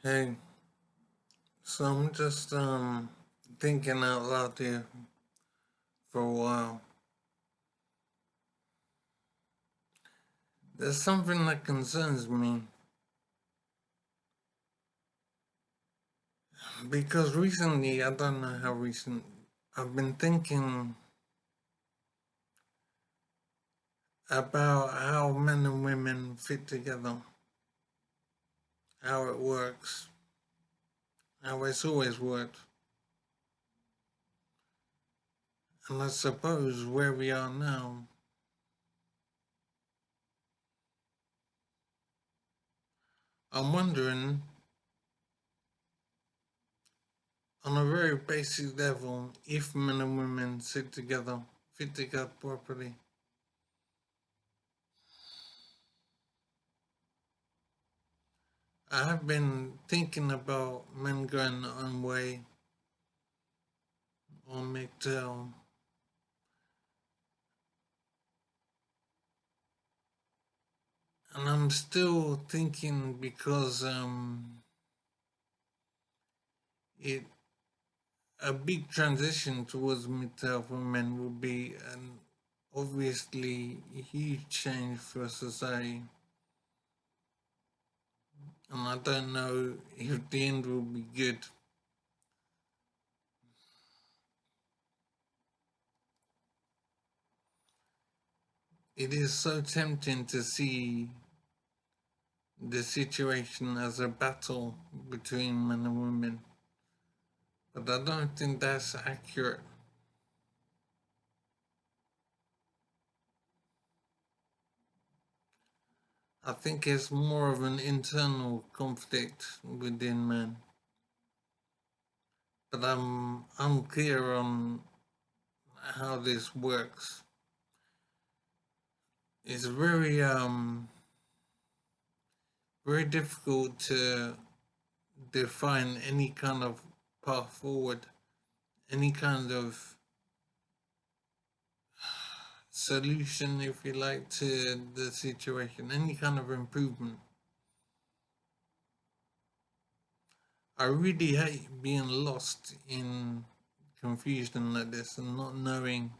Hey, so I'm just thinking out loud here for a while. There's something that concerns me because recently, I don't know how recent, I've been thinking about how men and women fit together, how it works, how it's always worked, and I suppose where we are now. I'm wondering, on a very basic level, if men and women fit together properly. I have been thinking about men going their own way or MGTOW, and I'm still thinking because it a big transition towards MGTOW for men will be an obviously a huge change for society, and I don't know if the end will be good. It is so tempting to see the situation as a battle between men and women, but I don't think that's accurate. I think it's more of an internal conflict within men, but I'm unclear on how this works. It's very difficult to define any kind of path forward, any kind of solution, if you like, to the situation, any kind of improvement. I really hate being lost in confusion like this and not knowing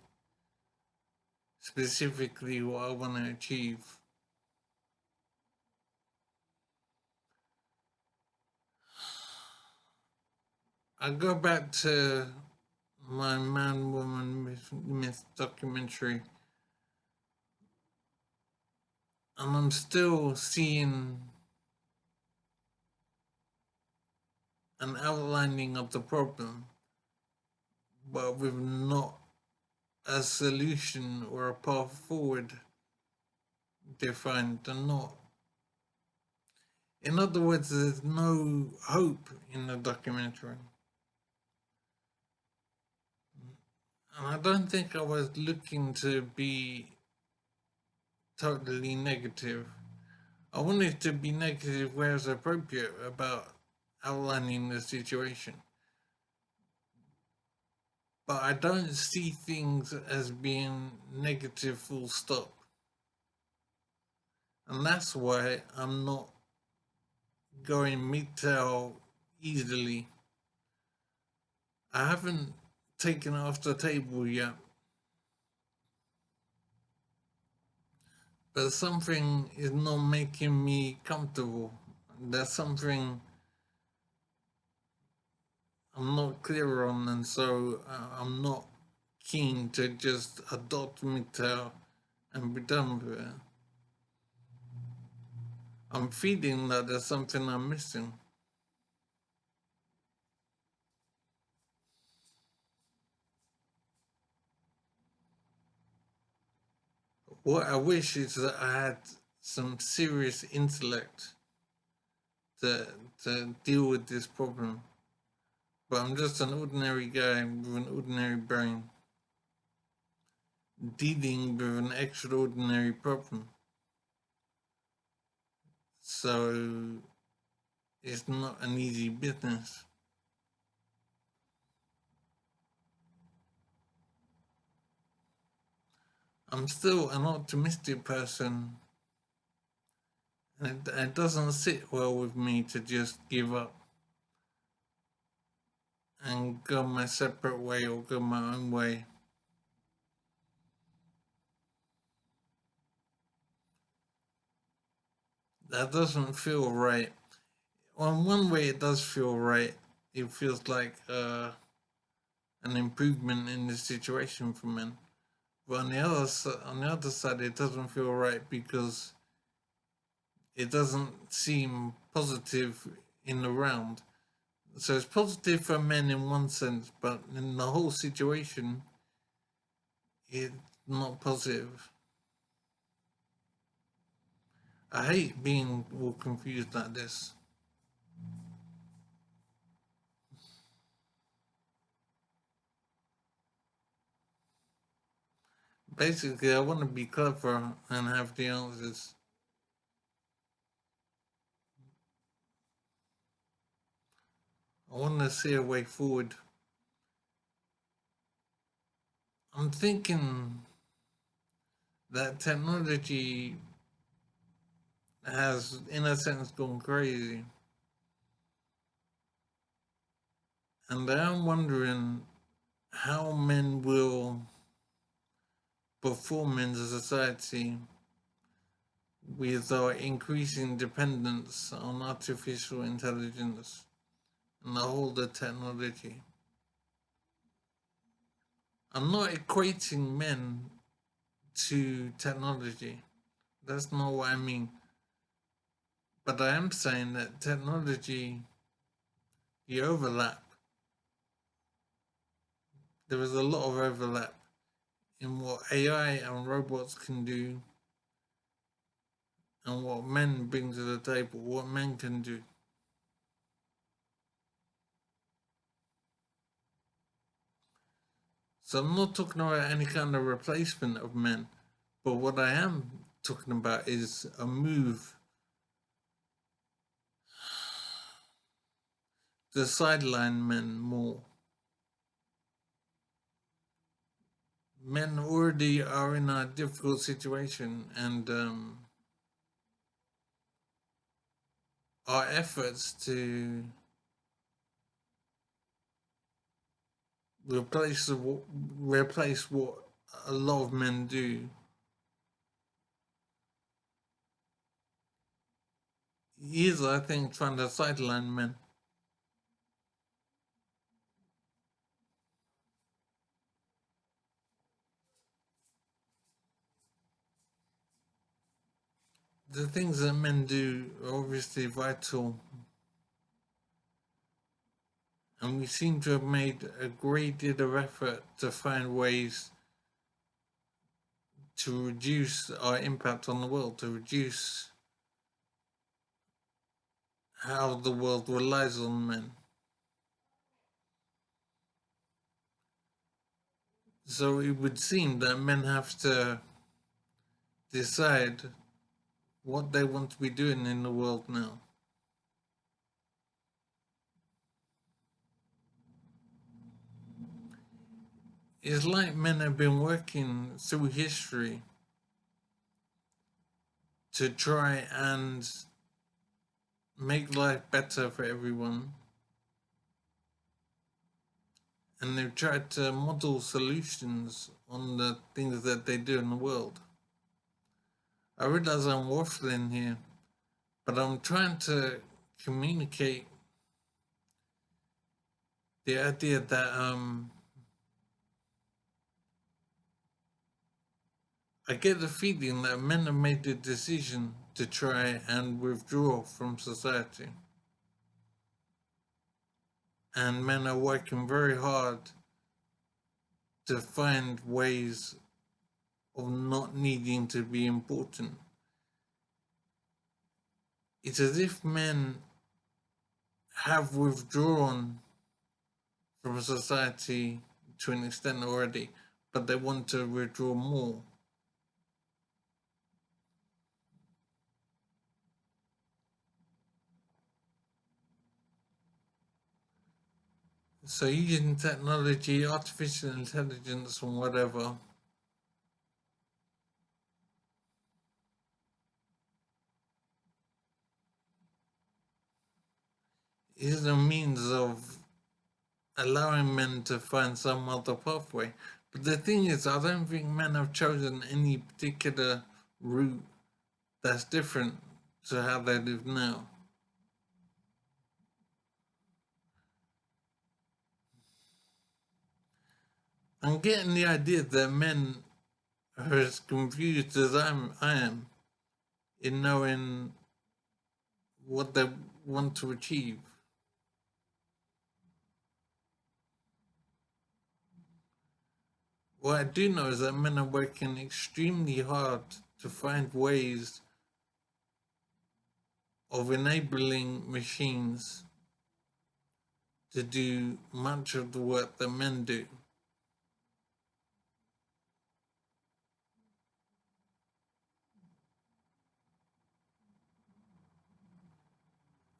specifically what I want to achieve. I go back to my ManWomanMyth documentary, and I'm still seeing an outlining of the problem, but with not a solution or a path forward defined, and not. In other words, there's no hope in the documentary. And I don't think I was looking to be totally negative. I wanted to be negative where it's appropriate about outlining the situation. But I don't see things as being negative full stop. And that's why I'm not going MGTOW easily. I haven't taken it off the table yet. But something is not making me comfortable. There's something I'm not clear on, and so I'm not keen to just adopt MGTOW and be done with it. I'm feeling that there's something I'm missing. What I wish is that I had some serious intellect to deal with this problem. But I'm just an ordinary guy with an ordinary brain dealing with an extraordinary problem. So it's not an easy business. I'm still an optimistic person, And it doesn't sit well with me to just give up and go my separate way or go my own way. That doesn't feel right. On one way, it does feel right. It feels like an improvement in the situation for men. But on the other side, it doesn't feel right because it doesn't seem positive in the round. So it's positive for men in one sense, but in the whole situation, it's not positive. I hate being all confused like this. Basically, I want to be clever and have the answers. I want to see a way forward. I'm thinking that technology has, in a sense, gone crazy. And I'm wondering how men will perform in society with our increasing dependence on artificial intelligence and the whole of the technology. I'm not equating men to technology. That's not what I mean. But I am saying that technology, the overlap, there is a lot of overlap in what AI and robots can do and what men bring to the table, what men can do. So I'm not talking about any kind of replacement of men, but what I am talking about is a move to sideline men more. Men already are in a difficult situation, and our efforts to replace what a lot of men do is, I think, trying to sideline men. The things that men do are obviously vital, and we seem to have made a great deal of effort to find ways to reduce our impact on the world, to reduce how the world relies on men. So it would seem that men have to decide what they want to be doing in the world now. It's like men have been working through history to try and make life better for everyone. And they've tried to model solutions on the things that they do in the world. I realize I'm waffling here, but I'm trying to communicate the idea that I get the feeling that men have made the decision to try and withdraw from society. And men are working very hard to find ways of not needing to be important. It's as if men have withdrawn from society to an extent already, but they want to withdraw more. So using technology, artificial intelligence, and whatever, is a means of allowing men to find some other pathway. But the thing is, I don't think men have chosen any particular route that's different to how they live now. I'm getting the idea that men are as confused as I am in knowing what they want to achieve. What I do know is that men are working extremely hard to find ways of enabling machines to do much of the work that men do.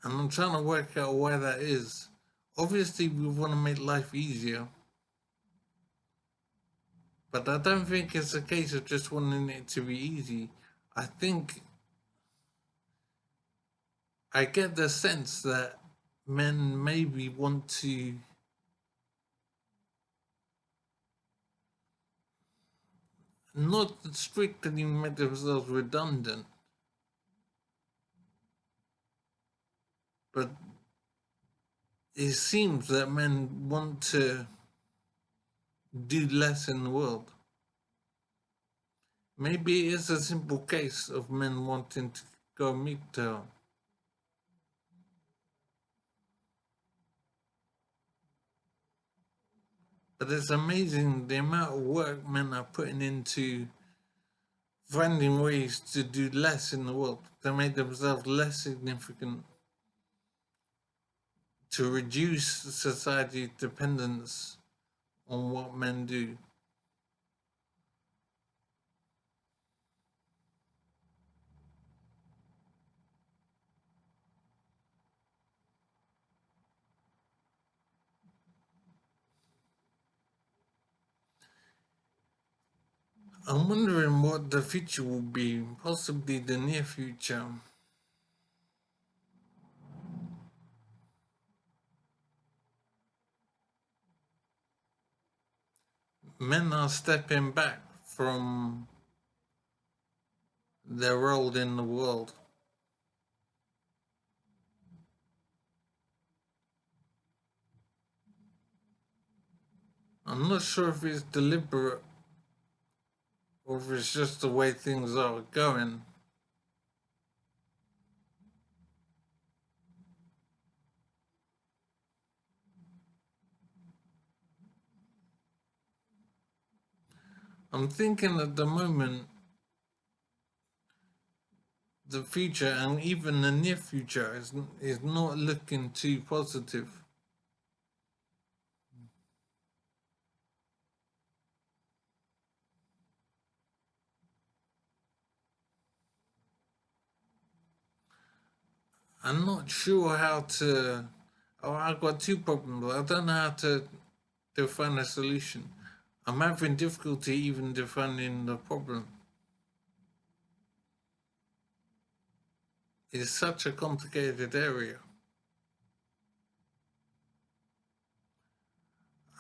And I'm trying to work out why that is. Obviously, we want to make life easier, but I don't think it's a case of just wanting it to be easy. I think I get the sense that men maybe want to not strictly make themselves redundant, but it seems that men want to do less in the world. Maybe it's a simple case of men wanting to go MGTOW. But it's amazing the amount of work men are putting into finding ways to do less in the world, to make themselves less significant, to reduce society's dependence on what men do. I'm wondering what the future will be, possibly the near future. Men are stepping back from their role in the world. I'm not sure if it's deliberate or if it's just the way things are going. I'm thinking at the moment, the future and even the near future is not looking too positive. I'm not sure how to. Oh, I've got two problems. I don't know how to define a solution. I'm having difficulty even defining the problem. It's such a complicated area.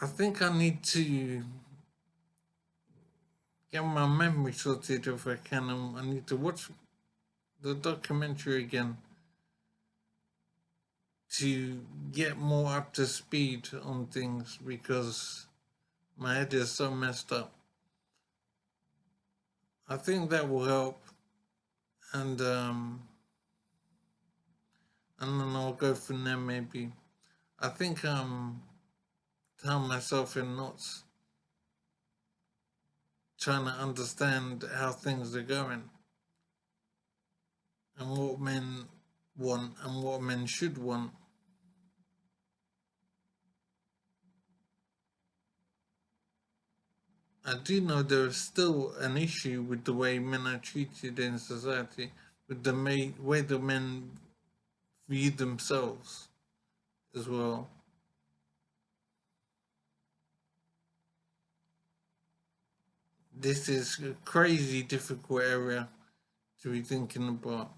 I think I need to get my memory sorted if I can. I need to watch the documentary again to get more up to speed on things because my head is so messed up. I think that will help, and and then I'll go from there maybe. I think I'm tying myself in knots, trying to understand how things are going and what men want and what men should want. I do know there is still an issue with the way men are treated in society, with the way the men view themselves as well. This is a crazy difficult area to be thinking about.